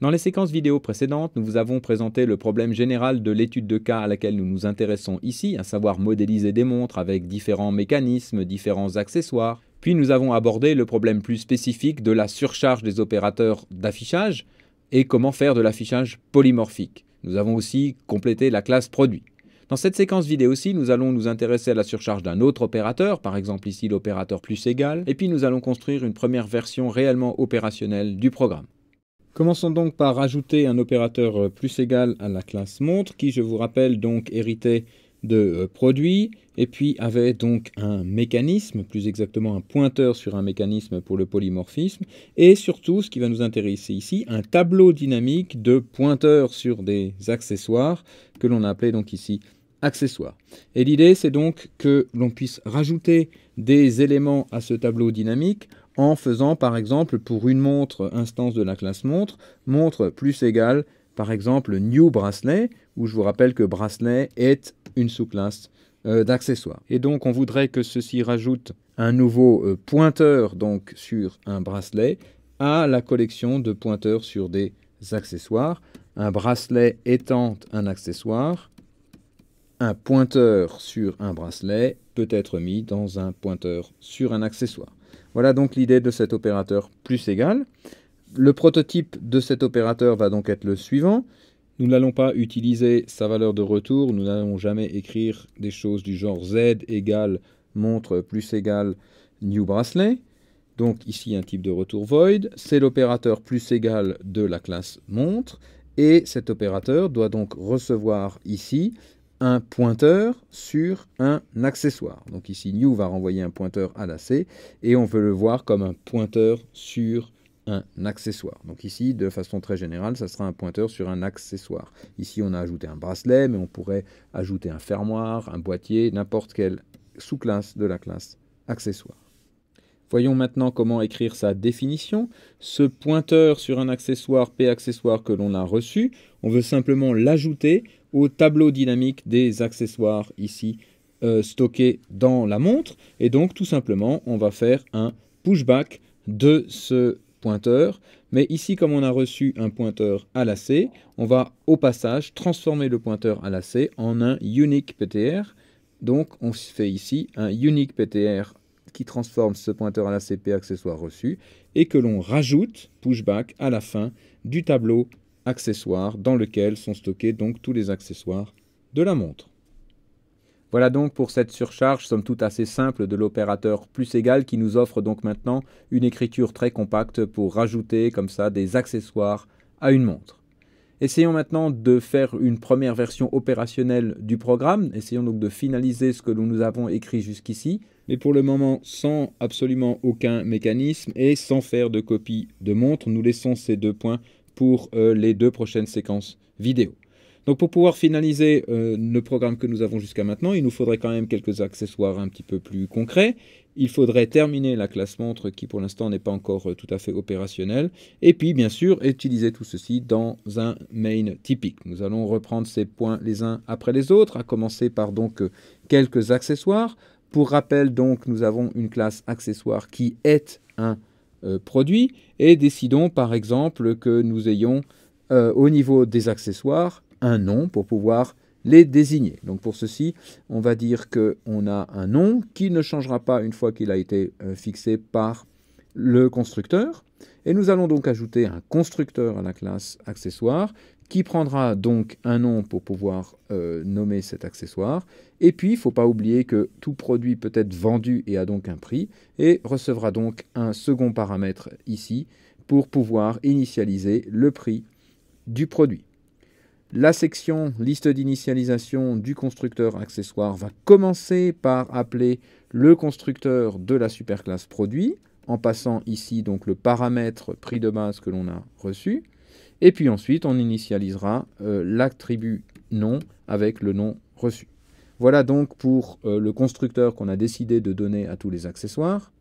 Dans les séquences vidéo précédentes, nous vous avons présenté le problème général de l'étude de cas à laquelle nous nous intéressons ici, à savoir modéliser des montres avec différents mécanismes, différents accessoires. Puis nous avons abordé le problème plus spécifique de la surcharge des opérateurs d'affichage et comment faire de l'affichage polymorphique. Nous avons aussi complété la classe produit. Dans cette séquence vidéo-ci, nous allons nous intéresser à la surcharge d'un autre opérateur, par exemple ici l'opérateur plus égal, et puis nous allons construire une première version réellement opérationnelle du programme. Commençons donc par ajouter un opérateur plus égal à la classe montre, qui, je vous rappelle, donc héritait de produit, et puis avait donc un mécanisme, plus exactement un pointeur sur un mécanisme pour le polymorphisme, et surtout, ce qui va nous intéresser ici, un tableau dynamique de pointeurs sur des accessoires, que l'on a appelé donc ici accessoires. Et l'idée, c'est donc que l'on puisse rajouter des éléments à ce tableau dynamique en faisant par exemple pour une montre instance de la classe montre, montre plus égale par exemple new bracelet, où je vous rappelle que bracelet est une sous-classe d'accessoires. Et donc on voudrait que ceci rajoute un nouveau pointeur donc sur un bracelet à la collection de pointeurs sur des accessoires. Un bracelet étant un accessoire, un pointeur sur un bracelet peut être mis dans un pointeur sur un accessoire. Voilà donc l'idée de cet opérateur plus égal. Le prototype de cet opérateur va donc être le suivant. Nous n'allons pas utiliser sa valeur de retour, nous n'allons jamais écrire des choses du genre Z égale montre plus égale new bracelet. Donc ici un type de retour void. C'est l'opérateur plus égal de la classe montre. Et cet opérateur doit donc recevoir ici un pointeur sur un accessoire. Donc ici, new va renvoyer un pointeur à la C, et on veut le voir comme un pointeur sur un accessoire. Donc ici, de façon très générale, ça sera un pointeur sur un accessoire. Ici, on a ajouté un bracelet, mais on pourrait ajouter un fermoir, un boîtier, n'importe quelle sous-classe de la classe accessoire. Voyons maintenant comment écrire sa définition. Ce pointeur sur un accessoire P accessoire que l'on a reçu, on veut simplement l'ajouter au tableau dynamique des accessoires ici stockés dans la montre. Et donc tout simplement, on va faire un pushback de ce pointeur. Mais ici, comme on a reçu un pointeur à la C, on va au passage transformer le pointeur à la C en un unique PTR. Donc on fait ici un unique PTR qui transforme ce pointeur à la CP accessoire reçu et que l'on rajoute pushback à la fin du tableau accessoire dans lequel sont stockés donc tous les accessoires de la montre. Voilà donc pour cette surcharge, somme toute assez simple, de l'opérateur plus égal qui nous offre donc maintenant une écriture très compacte pour rajouter comme ça des accessoires à une montre. Essayons maintenant de faire une première version opérationnelle du programme. Essayons donc de finaliser ce que nous avons écrit jusqu'ici, mais pour le moment sans absolument aucun mécanisme et sans faire de copie de montre. Nous laissons ces deux points pour les deux prochaines séquences vidéo. Donc pour pouvoir finaliser le programme que nous avons jusqu'à maintenant, il nous faudrait quand même quelques accessoires un petit peu plus concrets. Il faudrait terminer la classe montre qui pour l'instant n'est pas encore tout à fait opérationnelle. Et puis bien sûr utiliser tout ceci dans un main typique. Nous allons reprendre ces points les uns après les autres, à commencer par donc quelques accessoires. Pour rappel donc nous avons une classe accessoire qui est un produit et décidons par exemple que nous ayons au niveau des accessoires un nom pour pouvoir les désigner. Donc pour ceci, on va dire qu'on a un nom qui ne changera pas une fois qu'il a été fixé par le constructeur. Et nous allons donc ajouter un constructeur à la classe accessoire qui prendra donc un nom pour pouvoir nommer cet accessoire. Et puis, il ne faut pas oublier que tout produit peut être vendu et a donc un prix et recevra donc un second paramètre ici pour pouvoir initialiser le prix du produit. La section liste d'initialisation du constructeur accessoire va commencer par appeler le constructeur de la superclasse produit, en passant ici donc le paramètre prix de base que l'on a reçu. Et puis ensuite, on initialisera l'attribut nom avec le nom reçu. Voilà donc pour le constructeur qu'on a décidé de donner à tous les accessoires.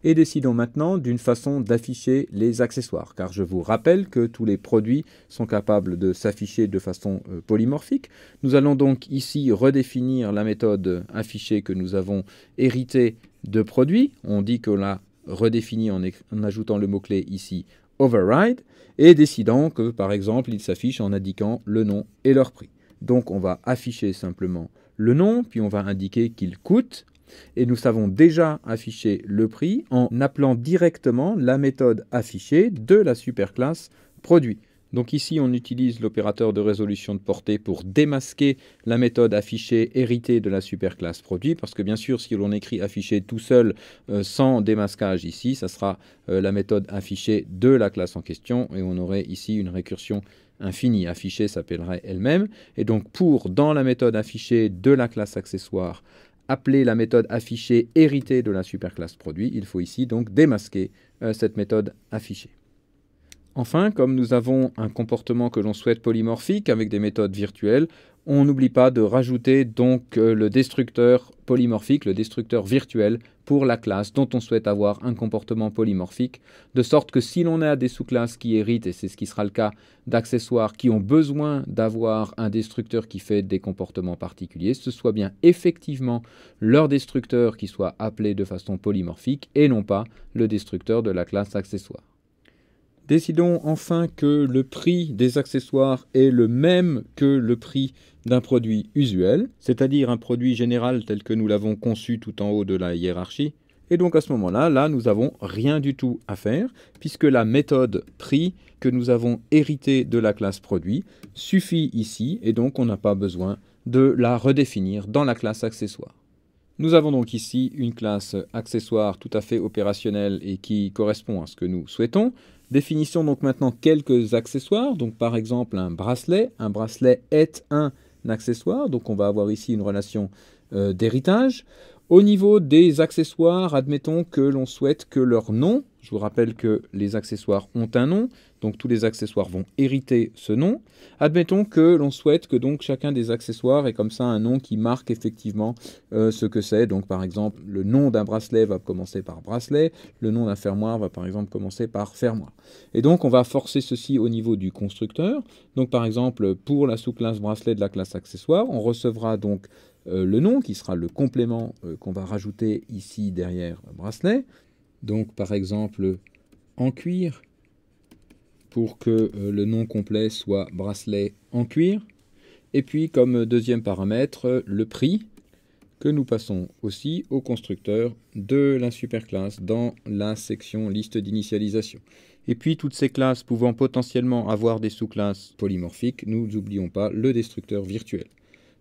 Et décidons maintenant d'une façon d'afficher les accessoires, car je vous rappelle que tous les produits sont capables de s'afficher de façon polymorphique. Nous allons donc ici redéfinir la méthode afficher que nous avons héritée de produit. On dit qu'on l'a redéfini en ajoutant le mot-clé ici override, et décidant que, par exemple, il s'affiche en indiquant le nom et leur prix. Donc on va afficher simplement le nom, puis on va indiquer qu'il coûte, et nous savons déjà afficher le prix en appelant directement la méthode affichée de la superclasse produit. Donc ici, on utilise l'opérateur de résolution de portée pour démasquer la méthode affichée héritée de la superclasse produit, parce que bien sûr, si l'on écrit affiché tout seul sans démasquage ici, ça sera la méthode affichée de la classe en question, et on aurait ici une récursion infinie. Affichée s'appellerait elle-même, et donc pour, dans la méthode affichée de la classe accessoire, appeler la méthode affichée héritée de la superclasse produit, il faut ici donc démasquer cette méthode affichée. Enfin, comme nous avons un comportement que l'on souhaite polymorphique avec des méthodes virtuelles, on n'oublie pas de rajouter donc le destructeur polymorphique, le destructeur virtuel pour la classe dont on souhaite avoir un comportement polymorphique, de sorte que si l'on a des sous-classes qui héritent, et c'est ce qui sera le cas d'accessoires qui ont besoin d'avoir un destructeur qui fait des comportements particuliers, ce soit bien effectivement leur destructeur qui soit appelé de façon polymorphique et non pas le destructeur de la classe accessoire. Décidons enfin que le prix des accessoires est le même que le prix d'un produit usuel, c'est-à-dire un produit général tel que nous l'avons conçu tout en haut de la hiérarchie. Et donc à ce moment-là, nous n'avons rien du tout à faire, puisque la méthode prix que nous avons héritée de la classe produit suffit ici, et donc on n'a pas besoin de la redéfinir dans la classe accessoire. Nous avons donc ici une classe accessoire tout à fait opérationnelle et qui correspond à ce que nous souhaitons. Définissons donc maintenant quelques accessoires. Donc par exemple un bracelet. Un bracelet est un accessoire. Donc on va avoir ici une relation d'héritage. Au niveau des accessoires, admettons que l'on souhaite que leur nom, je vous rappelle que les accessoires ont un nom, donc tous les accessoires vont hériter ce nom. Admettons que l'on souhaite que donc chacun des accessoires ait comme ça un nom qui marque effectivement ce que c'est. Donc par exemple, le nom d'un bracelet va commencer par bracelet, le nom d'un fermoir va par exemple commencer par fermoir. Et donc on va forcer ceci au niveau du constructeur. Donc par exemple, pour la sous-classe bracelet de la classe accessoire, on recevra donc le nom qui sera le complément qu'on va rajouter ici derrière bracelet. Donc par exemple en cuir, pour que le nom complet soit bracelet en cuir. Et puis comme deuxième paramètre, le prix que nous passons aussi au constructeur de la superclasse dans la section liste d'initialisation. Et puis toutes ces classes pouvant potentiellement avoir des sous-classes polymorphiques, nous n'oublions pas le destructeur virtuel.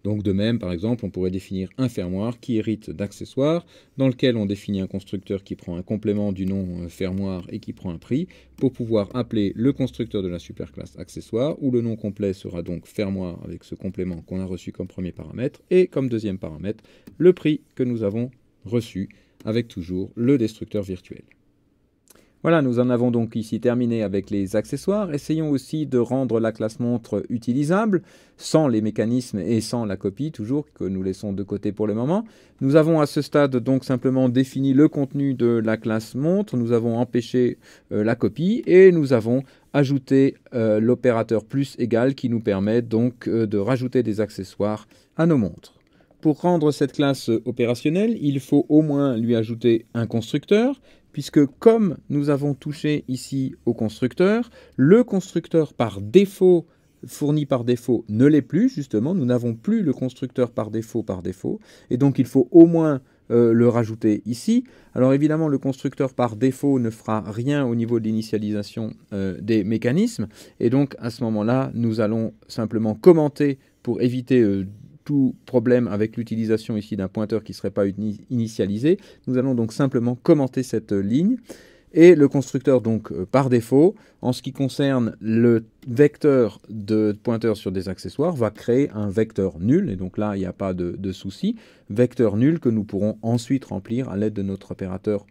Donc de même, par exemple, on pourrait définir un fermoir qui hérite d'accessoires, dans lequel on définit un constructeur qui prend un complément du nom fermoir et qui prend un prix, pour pouvoir appeler le constructeur de la superclasse accessoire, où le nom complet sera donc fermoir avec ce complément qu'on a reçu comme premier paramètre, et comme deuxième paramètre, le prix que nous avons reçu, avec toujours le destructeur virtuel. Voilà, nous en avons donc ici terminé avec les accessoires. Essayons aussi de rendre la classe montre utilisable, sans les mécanismes et sans la copie, toujours, que nous laissons de côté pour le moment. Nous avons à ce stade donc simplement défini le contenu de la classe montre, nous avons empêché la copie et nous avons ajouté l'opérateur plus égal qui nous permet donc de rajouter des accessoires à nos montres. Pour rendre cette classe opérationnelle, il faut au moins lui ajouter un constructeur, puisque comme nous avons touché ici au constructeur, le constructeur par défaut, fourni par défaut, ne l'est plus, justement, nous n'avons plus le constructeur par défaut, et donc il faut au moins le rajouter ici. Alors évidemment, le constructeur par défaut ne fera rien au niveau de l'initialisation des mécanismes, et donc à ce moment-là, nous allons simplement commenter pour éviter tout problème avec l'utilisation ici d'un pointeur qui ne serait pas initialisé. Nous allons donc simplement commenter cette ligne. Et le constructeur, donc par défaut, en ce qui concerne le vecteur de pointeur sur des accessoires, va créer un vecteur nul. Et donc là, il n'y a pas de souci. Vecteur nul que nous pourrons ensuite remplir à l'aide de notre opérateur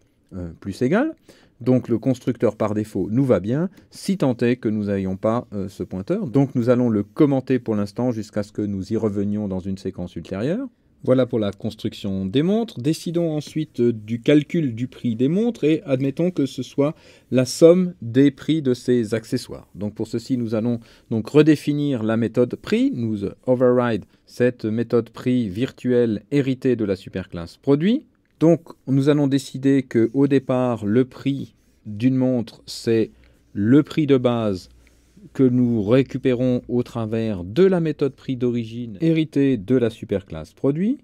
plus égal. Donc le constructeur par défaut nous va bien, si tant est que nous n'ayons pas ce pointeur. Donc nous allons le commenter pour l'instant jusqu'à ce que nous y revenions dans une séquence ultérieure. Voilà pour la construction des montres. Décidons ensuite du calcul du prix des montres et admettons que ce soit la somme des prix de ces accessoires. Donc pour ceci, nous allons donc redéfinir la méthode prix. Nous override cette méthode prix virtuelle héritée de la superclasse produit. Donc, nous allons décider qu'au départ, le prix d'une montre, c'est le prix de base que nous récupérons au travers de la méthode prix d'origine héritée de la superclasse produit.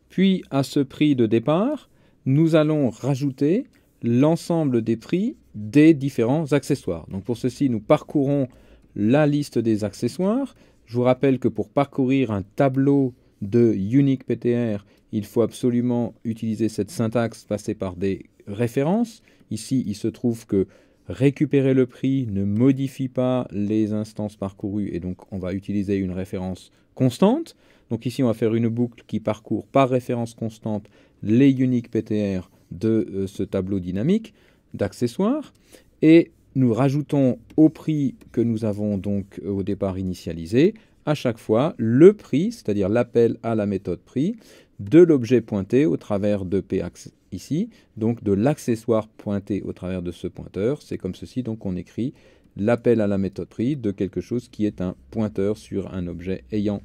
Puis à ce prix de départ, nous allons rajouter l'ensemble des prix des différents accessoires. Donc pour ceci, nous parcourons la liste des accessoires. Je vous rappelle que pour parcourir un tableau de Unique PTR, il faut absolument utiliser cette syntaxe passée par des références. Ici, il se trouve que récupérer le prix ne modifie pas les instances parcourues et donc on va utiliser une référence constante. Donc ici, on va faire une boucle qui parcourt par référence constante les Unique PTR de ce tableau dynamique d'accessoires. Et nous rajoutons au prix que nous avons donc au départ initialisé, à chaque fois le prix, c'est-à-dire l'appel à la méthode prix, de l'objet pointé au travers de Pax ici, donc de l'accessoire pointé au travers de ce pointeur. C'est comme ceci, donc on écrit l'appel à la méthode prix de quelque chose qui est un pointeur sur un objet ayant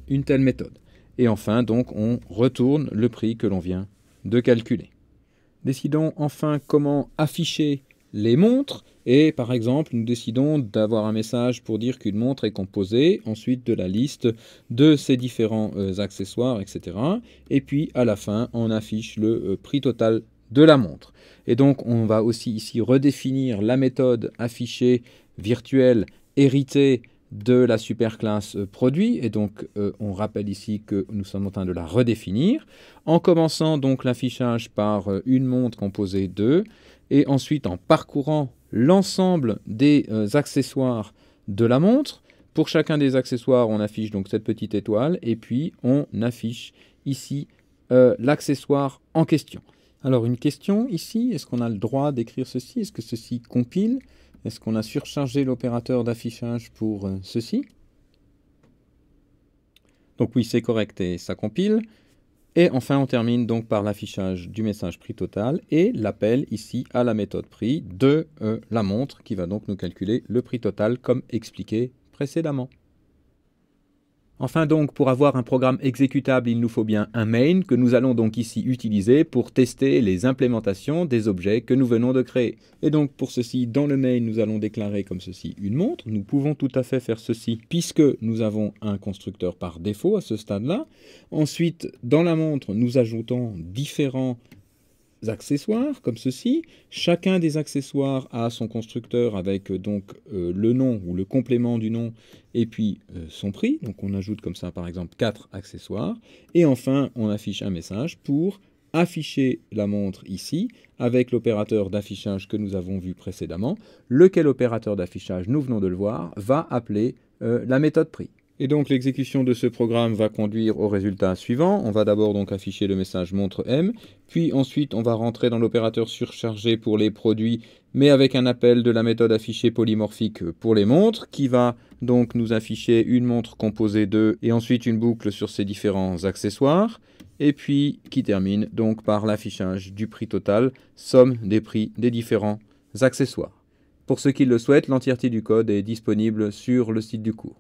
une telle méthode. Et enfin, donc, on retourne le prix que l'on vient de calculer. Décidons enfin comment afficher les montres. Et par exemple, nous décidons d'avoir un message pour dire qu'une montre est composée, ensuite de la liste de ces différents accessoires, etc. Et puis, à la fin, on affiche le prix total de la montre. Et donc, on va aussi ici redéfinir la méthode affichée virtuelle héritée de la superclasse produit, et donc on rappelle ici que nous sommes en train de la redéfinir, en commençant donc l'affichage par une montre composée de, et ensuite en parcourant l'ensemble des accessoires de la montre. Pour chacun des accessoires, on affiche donc cette petite étoile, et puis on affiche ici l'accessoire en question. Alors une question ici, est-ce qu'on a le droit d'écrire ceci? Est-ce que ceci compile? Est-ce qu'on a surchargé l'opérateur d'affichage pour ceci? Donc oui, c'est correct et ça compile. Et enfin, on termine donc par l'affichage du message prix total et l'appel ici à la méthode prix de la montre qui va donc nous calculer le prix total comme expliqué précédemment. Enfin donc, pour avoir un programme exécutable, il nous faut bien un main que nous allons donc ici utiliser pour tester les implémentations des objets que nous venons de créer. Et donc pour ceci, dans le main, nous allons déclarer comme ceci une montre. Nous pouvons tout à fait faire ceci puisque nous avons un constructeur par défaut à ce stade-là. Ensuite, dans la montre, nous ajoutons différents accessoires comme ceci. Chacun des accessoires a son constructeur avec donc le nom ou le complément du nom et puis son prix. Donc on ajoute comme ça par exemple 4 accessoires. Et enfin on affiche un message pour afficher la montre ici avec l'opérateur d'affichage que nous avons vu précédemment. Lequel opérateur d'affichage, nous venons de le voir, va appeler la méthode prix. Et donc l'exécution de ce programme va conduire au résultat suivant. On va d'abord donc afficher le message montre M, puis ensuite on va rentrer dans l'opérateur surchargé pour les produits, mais avec un appel de la méthode affichée polymorphique pour les montres, qui va donc nous afficher une montre composée de, et ensuite une boucle sur ces différents accessoires, et puis qui termine donc par l'affichage du prix total, somme des prix des différents accessoires. Pour ceux qui le souhaitent, l'entièreté du code est disponible sur le site du cours.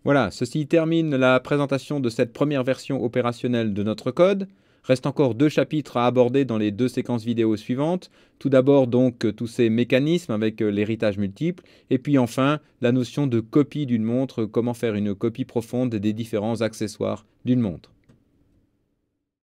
Voilà, ceci termine la présentation de cette première version opérationnelle de notre code. Reste encore 2 chapitres à aborder dans les 2 séquences vidéo suivantes. Tout d'abord donc tous ces mécanismes avec l'héritage multiple et puis enfin la notion de copie d'une montre, comment faire une copie profonde des différents accessoires d'une montre.